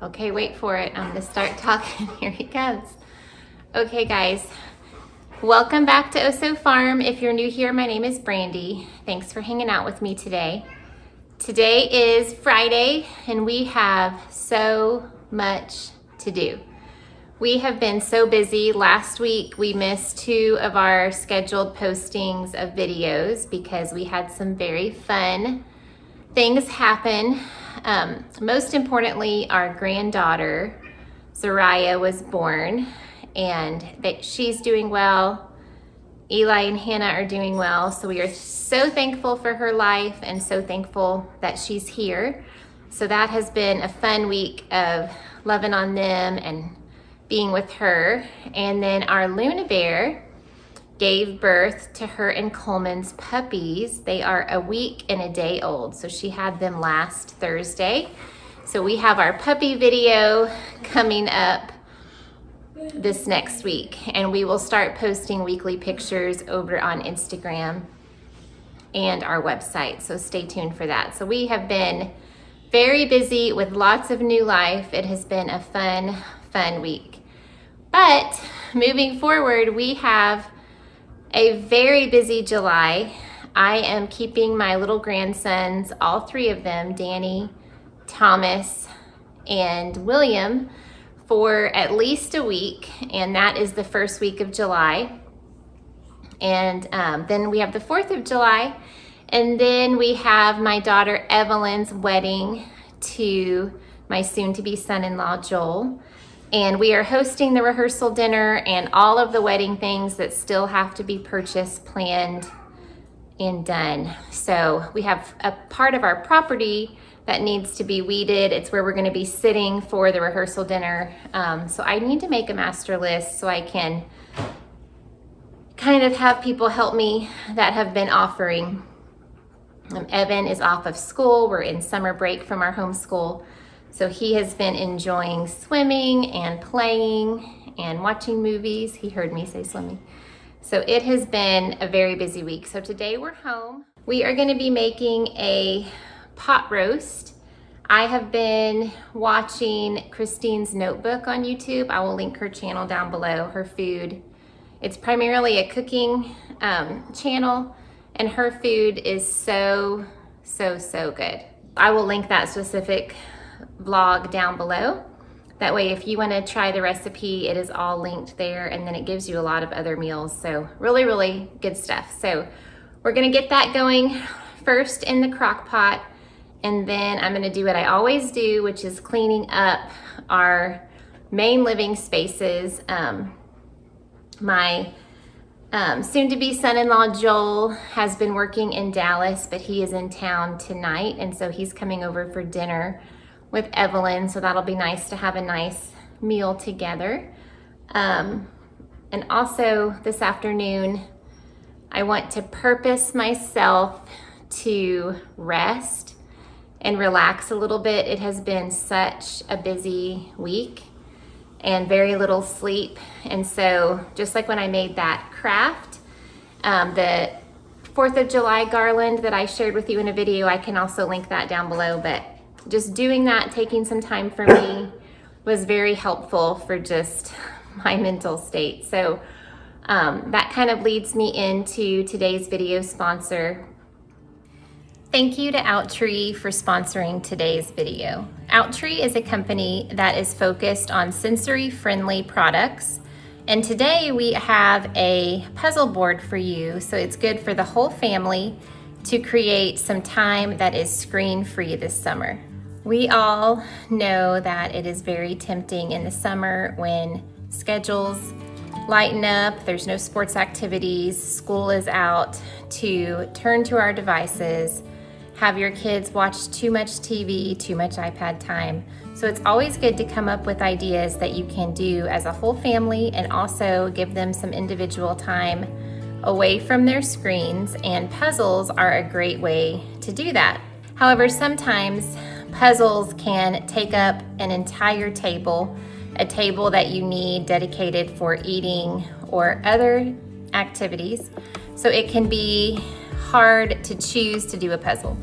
Okay, wait for it. I'm gonna start talking. Here he comes. Okay, guys, welcome back to Oso Farm. If you're new here, my name is Brandy. Thanks for hanging out with me today. Today is Friday, and we have so much to do. We have been so busy. Last week, we missed 2 of our scheduled postings of videos because we had some very fun things happen. Most importantly, our granddaughter, Zariah, was born, and she's doing well. Eli and Hannah are doing well, so we are so thankful for her life and so thankful that she's here. So that has been a fun week of loving on them and being with her. And then our Luna Bear gave birth to her and Coleman's puppies. They are a week and a day old, so she had them last Thursday. So we have our puppy video coming up this next week, and we will start posting weekly pictures over on Instagram and our website, so stay tuned for that. So we have been very busy with lots of new life. It has been a fun week. But moving forward, we have a very busy July. I am keeping my little grandsons, all 3 of them, Danny, Thomas, and William, for at least a week, and that is the first week of July. And then we have the 4th of July, and then we have my daughter Evelyn's wedding to my soon-to-be son-in-law Joel. And we are hosting the rehearsal dinner and all of the wedding things that still have to be purchased, planned, and done. So we have a part of our property that needs to be weeded. It's where we're going to be sitting for the rehearsal dinner. So I need to make a master list so I can kind of have people help me that have been offering. Evan is off of school. We're in summer break from our homeschool. So he has been enjoying swimming and playing and watching movies. He heard me say swimming. So it has been a very busy week. So today we're home. We are going to be making a pot roast. I have been watching Christine's Notebook on YouTube. I will link her channel down below, her food. It's primarily a cooking channel, and her food is so good. I will link that specific vlog down below. That way, if you want to try the recipe, it is all linked there, and then it gives you a lot of other meals. So really good stuff. So we're going to get that going first in the crock pot, and then I'm going to do what I always do, which is cleaning up our main living spaces. My soon-to-be son-in-law Joel has been working in Dallas, but he is in town tonight, and so he's coming over for dinner with Evelyn, so that'll be nice to have a nice meal together. And also this afternoon, I want to purpose myself to rest and relax a little bit. It has been such a busy week and very little sleep. And so just like when I made that craft, the 4th of July garland that I shared with you in a video, I can also link that down below. But just doing that, taking some time for me, was very helpful for just my mental state. So that kind of leads me into today's video sponsor. Thank you to OUTREE for sponsoring today's video. OUTREE is a company that is focused on sensory-friendly products. And today we have a puzzle board for you, so it's good for the whole family to create some time that is screen-free this summer. We all know that it is very tempting in the summer when schedules lighten up, there's no sports activities, school is out, to turn to our devices, have your kids watch too much TV, too much iPad time. So it's always good to come up with ideas that you can do as a whole family and also give them some individual time away from their screens, and puzzles are a great way to do that. However, sometimes puzzles can take up an entire table, a table that you need dedicated for eating or other activities. So it can be hard to choose to do a puzzle.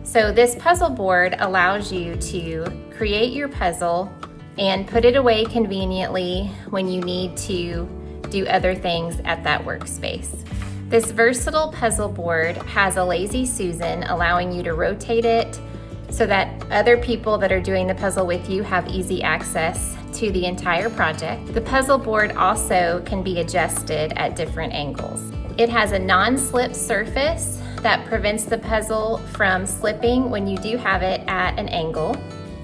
So this puzzle board allows you to create your puzzle and put it away conveniently when you need to do other things at that workspace. This versatile puzzle board has a lazy Susan, allowing you to rotate it so that other people that are doing the puzzle with you have easy access to the entire project. The puzzle board also can be adjusted at different angles. It has a non-slip surface that prevents the puzzle from slipping when you do have it at an angle.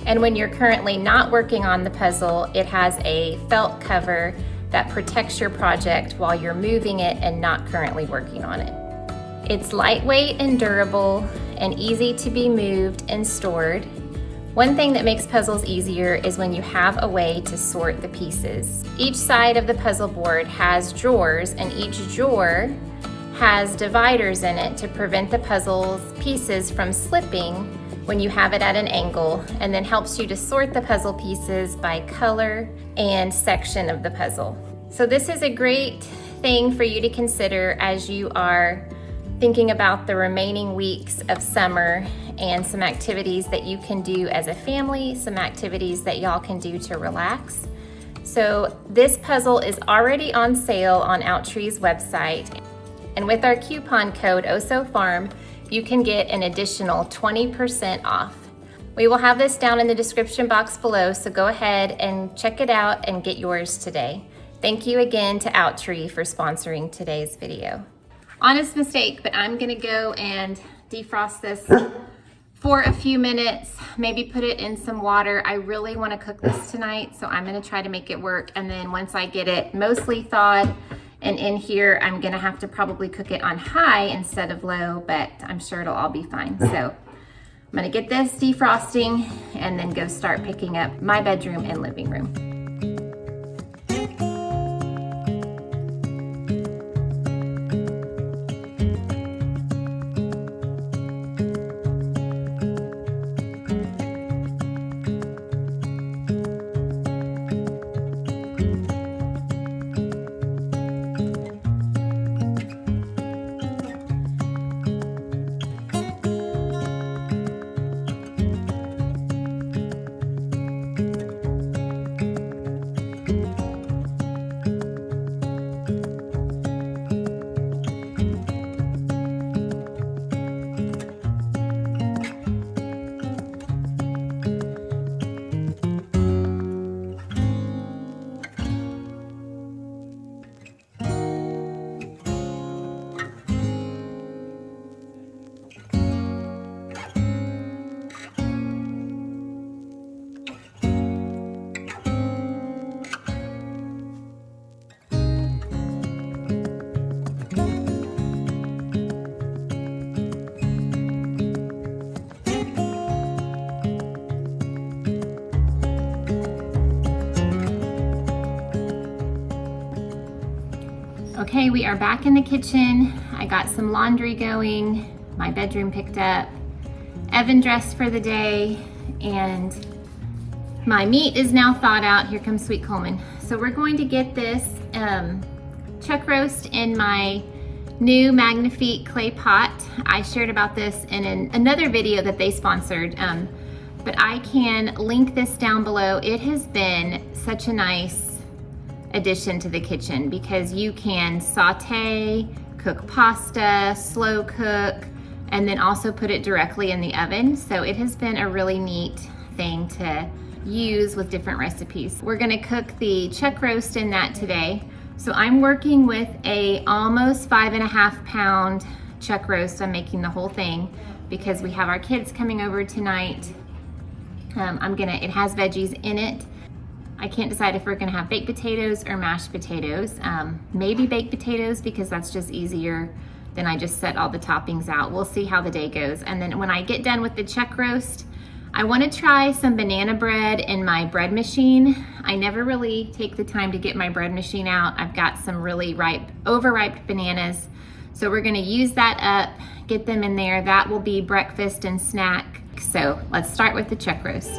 And when you're currently not working on the puzzle, it has a felt cover that protects your project while you're moving it and not currently working on it. It's lightweight and durable and easy to be moved and stored. One thing that makes puzzles easier is when you have a way to sort the pieces. Each side of the puzzle board has drawers, and each drawer has dividers in it to prevent the puzzle's pieces from slipping when you have it at an angle, and then helps you to sort the puzzle pieces by color and section of the puzzle. So this is a great thing for you to consider as you are thinking about the remaining weeks of summer and some activities that you can do as a family, some activities that y'all can do to relax. So this puzzle is already on sale on OUTREE's website, and with our coupon code OSOFARM, you can get an additional 20% off. We will have this down in the description box below, so go ahead and check it out and get yours today. Thank you again to OUTREE for sponsoring today's video. Honest mistake, but I'm gonna go and defrost this for a few minutes, maybe put it in some water. I really wanna cook this tonight, so I'm gonna try to make it work. And then once I get it mostly thawed and in here, I'm gonna have to probably cook it on high instead of low, but I'm sure it'll all be fine. So I'm gonna get this defrosting and then go start picking up my bedroom and living room. Okay, we are back in the kitchen. I got some laundry going, my bedroom picked up, Evan dressed for the day, and my meat is now thawed out. Here comes Sweet Coleman. So we're going to get this chuck roast in my new Magnifique clay pot. I shared about this in another video that they sponsored, but I can link this down below. It has been such a nice addition to the kitchen because you can saute, cook pasta, slow cook, and then also put it directly in the oven. So it has been a really neat thing to use with different recipes. We're gonna cook the chuck roast in that today. So I'm working with a almost 5.5 pound chuck roast. I'm making the whole thing because we have our kids coming over tonight. It has veggies in it. I can't decide if we're gonna have baked potatoes or mashed potatoes. Maybe baked potatoes because that's just easier than I just set all the toppings out. We'll see how the day goes. And then when I get done with the chuck roast, I wanna try some banana bread in my bread machine. I never really take the time to get my bread machine out. I've got some really overripe bananas. So we're gonna use that up, get them in there. That will be breakfast and snack. So let's start with the chuck roast.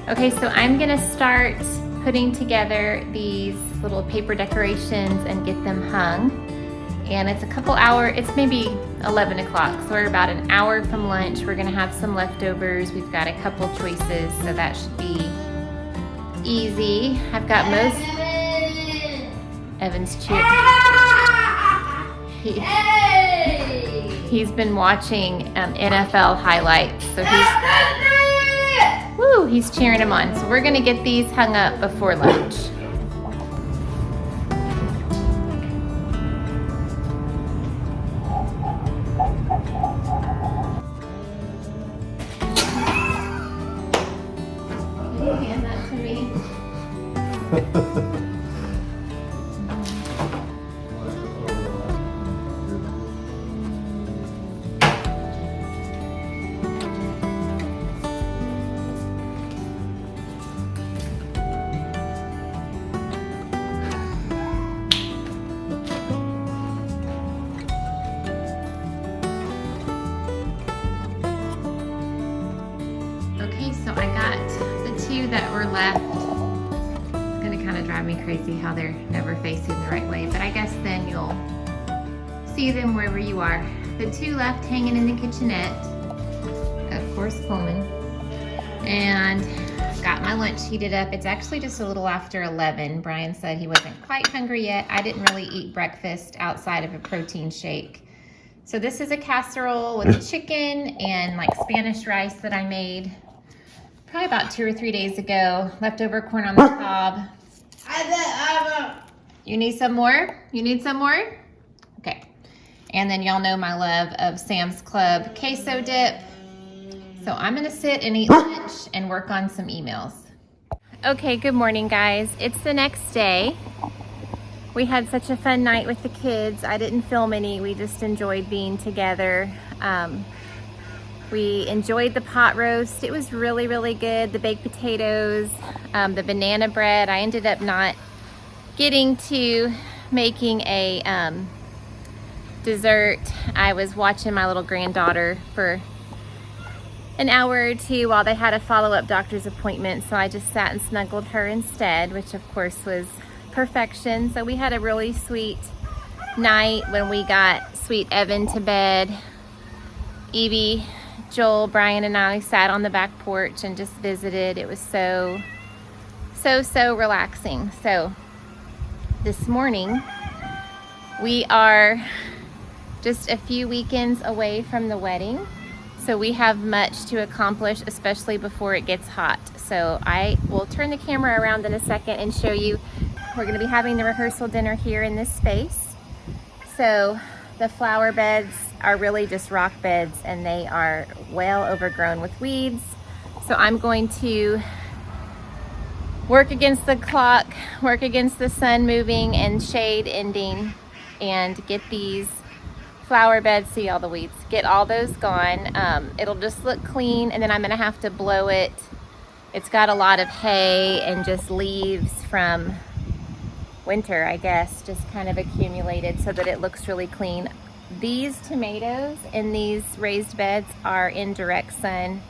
Okay, so I'm gonna start putting together these little paper decorations and get them hung. And it's a couple hours, it's maybe 11 o'clock, so we're about an hour from lunch. We're gonna have some leftovers. We've got a couple choices, so that should be easy. I've got most, Evan's cheer. He's been watching NFL highlights, so he's cheering him on. So we're gonna get these hung up before lunch. Can you hand that to me? So I got the two that were left. It's gonna kind of drive me crazy how they're never facing the right way, but I guess then you'll see them wherever you are. The two left hanging in the kitchenette, of course Coleman, and got my lunch heated up. It's actually just a little after 11. Brian said he wasn't quite hungry yet. I didn't really eat breakfast outside of a protein shake. So this is a casserole with chicken and like Spanish rice that I made probably about 2 or 3 days ago. Leftover corn on the cob. You need some more? You need some more? Okay. And then y'all know my love of Sam's Club queso dip. So I'm gonna sit and eat lunch and work on some emails. Okay, good morning guys. It's the next day. We had such a fun night with the kids. I didn't film any, we just enjoyed being together. We enjoyed the pot roast. It was really, really good. The baked potatoes, the banana bread. I ended up not getting to making a dessert. I was watching my little granddaughter for an hour or two while they had a follow-up doctor's appointment. So I just sat and snuggled her instead, which of course was perfection. So we had a really sweet night when we got sweet Evan to bed. Evie, Joel, Brian, and I sat on the back porch and just visited. It was so relaxing. So this morning, we are just a few weekends away from the wedding. So we have much to accomplish, especially before it gets hot. So I will turn the camera around in a second and show you. We're gonna be having the rehearsal dinner here in this space. So the flower beds are really just rock beds and they are well overgrown with weeds. So I'm going to work against the clock, work against the sun moving and shade ending, and get these flower beds, see all the weeds, get all those gone. It'll just look clean, and then I'm gonna have to blow it. It's got a lot of hay and just leaves from winter, I guess, just kind of accumulated so that it looks really clean. These tomatoes in these raised beds are in direct sun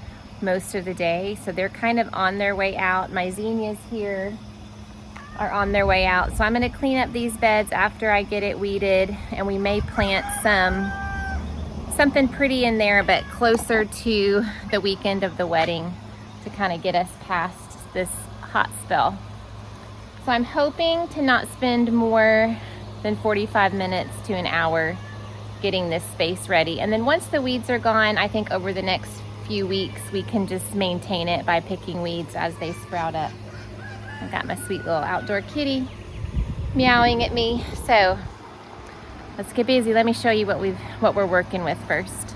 most of the day, so they're kind of on their way out. My zinnias here are on their way out. So I'm gonna clean up these beds after I get it weeded, and we may plant something pretty in there, but closer to the weekend of the wedding to kind of get us past this hot spell. So I'm hoping to not spend more than 45 minutes to an hour getting this space ready. And then once the weeds are gone, I think over the next few weeks, we can just maintain it by picking weeds as they sprout up. I've got my sweet little outdoor kitty meowing at me. So let's get busy. Let me show you what we're working with first.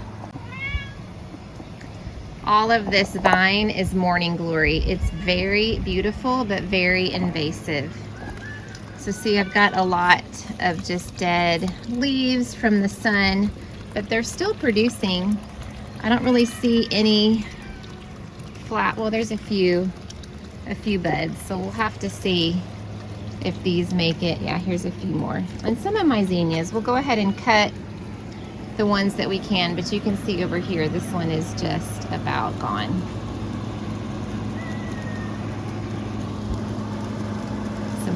All of this vine is morning glory. It's very beautiful, but very invasive. So see, I've got a lot of just dead leaves from the sun, but they're still producing. I don't really see any flat, well, there's a few buds, so we'll have to see if these make it. Yeah, here's a few more. And some of my zinnias, we'll go ahead and cut the ones that we can, but you can see over here, this one is just about gone.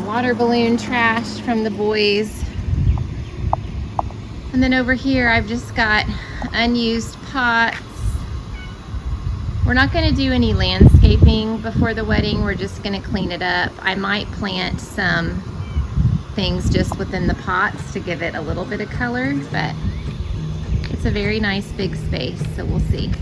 water balloon trash from the boys. And then over here, I've just got unused pots. We're not gonna do any landscaping before the wedding. We're just gonna clean it up. I might plant some things just within the pots to give it a little bit of color, but it's a very nice big space, so we'll see.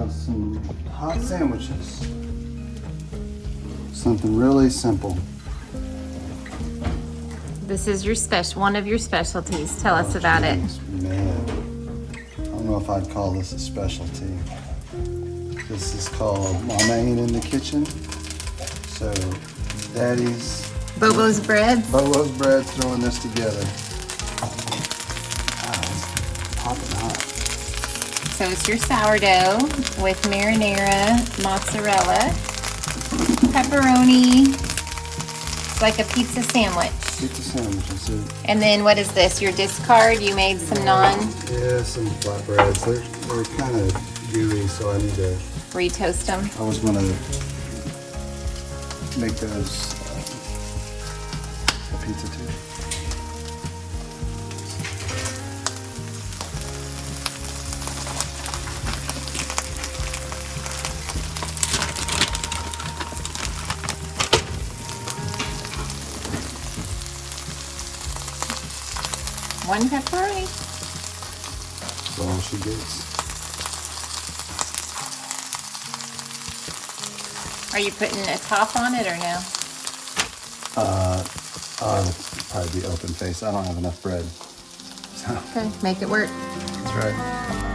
Some hot sandwiches. Something really simple. This is your one of your specialties. Tell us about it. Man, I don't know if I'd call this a specialty. This is called Mama Ain't in the Kitchen. So, Daddy's Bobo's bread. Bobo's bread's throwing this together. Wow, it's popping hot. So it's your sourdough with marinara, mozzarella, pepperoni. It's like a pizza sandwich. Pizza sandwich, that's it. And then what is this? Your discard? You made some Yeah, some flatbreads. They're kind of gooey, so I need to retoast them. I was gonna make those a pizza too. 1 pepperoni. That's all she gets. Are you putting a top on it or no? It'll probably be open face. I don't have enough bread. So. Okay, make it work. That's right.